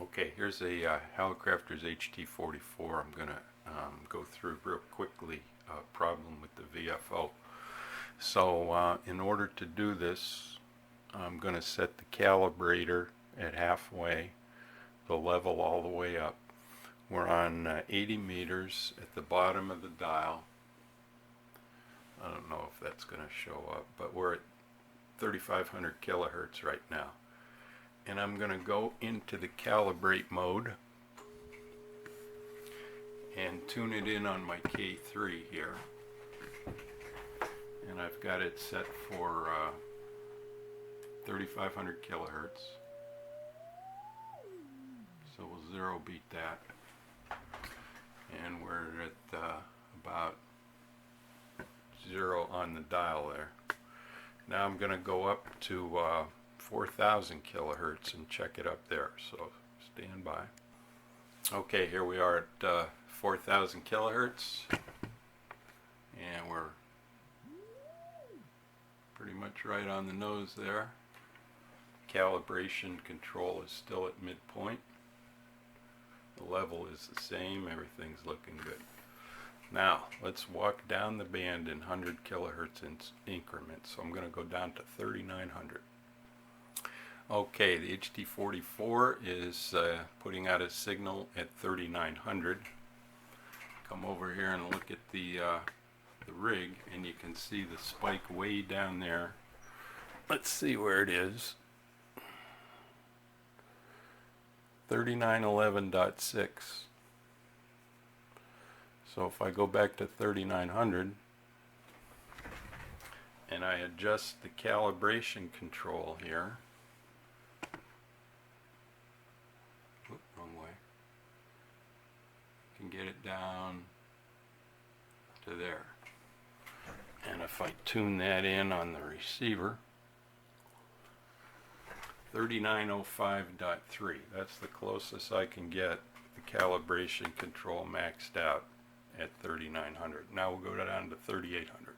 Okay, here's a Hallicrafter's HT44. I'm going to go through real quickly a problem with the VFO. So in order to do this, I'm going to set the calibrator at halfway, the level all the way up. We're on 80 meters at the bottom of the dial. I don't know if that's going to show up, but we're at 3500 kilohertz right now. And I'm going to go into the calibrate mode and tune it in on my K3 here. And I've got it set for 3500 kilohertz. So we'll zero beat that. And we're at about zero on the dial there. Now I'm going to go up to 4000 kilohertz and check it up there. So stand by. Okay, here we are at 4000 kilohertz. And we're pretty much right on the nose there. Calibration control is still at midpoint. The level is the same, everything's looking good. Now, let's walk down the band in 100 kilohertz increments. So I'm going to go down to 3900. Okay, the HT44 is putting out a signal at 3900. Come over here and look at the rig, and you can see the spike way down there. Let's see where it is. 3911.6. So if I go back to 3900 and I adjust the calibration control here, wrong way, I can get it down to there. And if I tune that in on the receiver, 3905.3, that's the closest I can get the calibration control maxed out at 3900. Now we'll go down to 3800.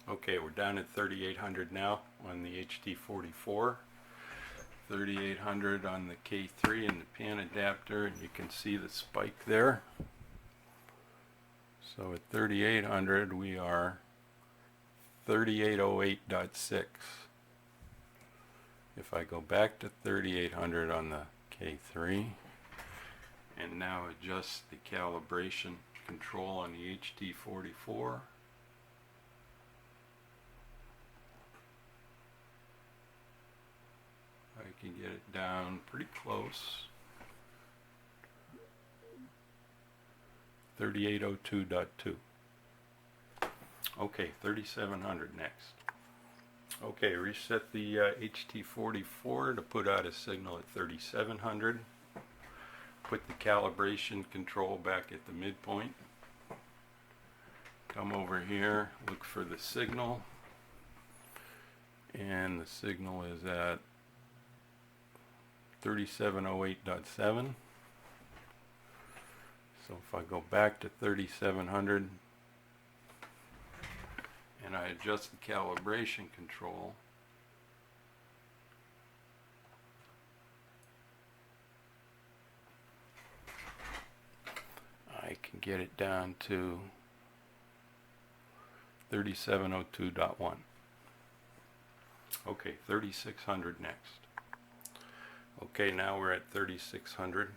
Okay, we're down at 3800 now on the HT44, 3800 on the K3 and the pan adapter, and you can see the spike there. So at 3800 we are 3808.6. If I go back to 3800 on the K3 and now adjust the calibration control on the HT44, I can get it down pretty close. 3802.2. Okay, 3700 next. Okay, reset the HT44 to put out a signal at 3700. Put the calibration control back at the midpoint. Come over here, look for the signal. And the signal is at 3708.7. So if I go back to 3700 and I adjust the calibration control, I can get it down to 3702.1. Okay, 3600 next. Okay, now we're at 3600.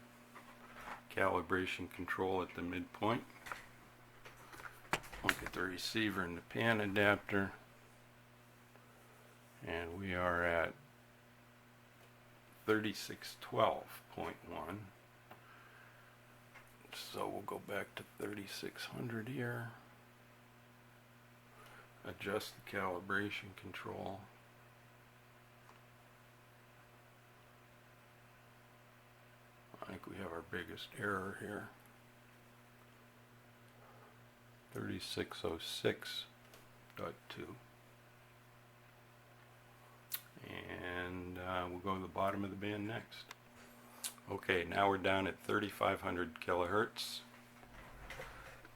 Calibration control at the midpoint. Look at the receiver and the pan adapter, and we are at 3612.1. So we'll go back to 3600 here, adjust the calibration control. I think we have our biggest error here. 3606.2. And we'll go to the bottom of the band next. Okay, now we're down at 3500 kilohertz.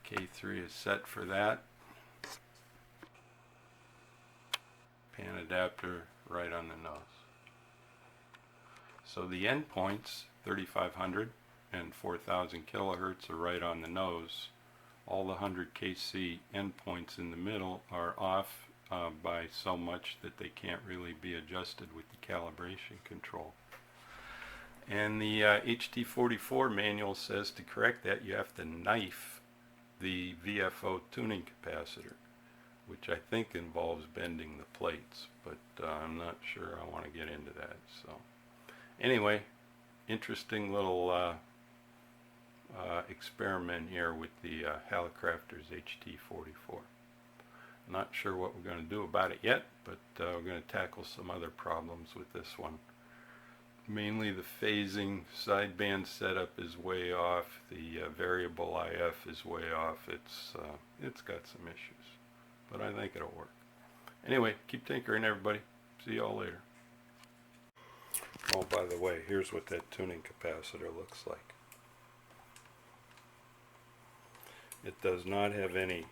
K3 is set for that. Pan adapter right on the nose. So the endpoints, 3500 and 4000 kilohertz, are right on the nose. All the 100 kc endpoints in the middle are off by so much that they can't really be adjusted with the calibration control. And the HT44 manual says to correct that you have to knife the VFO tuning capacitor, which I think involves bending the plates, but I'm not sure I want to get into that. So anyway, interesting little experiment here with the Hallicrafters HT44. Not sure what we're going to do about it yet, but we're going to tackle some other problems with this one. Mainly the phasing sideband setup is way off. The variable IF is way off. It's got some issues, but I think it'll work. Anyway, keep tinkering, everybody. See y'all later. Oh, by the way, here's what that tuning capacitor looks like. It does not have any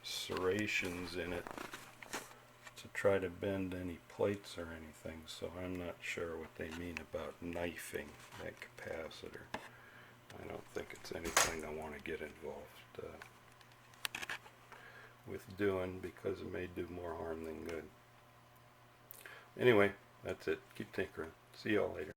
serrations in it to try to bend any plates or anything, so I'm not sure what they mean about knifing that capacitor. I don't think it's anything I want to get involved with doing, because it may do more harm than good. Anyway, that's it. Keep tinkering. See y'all later.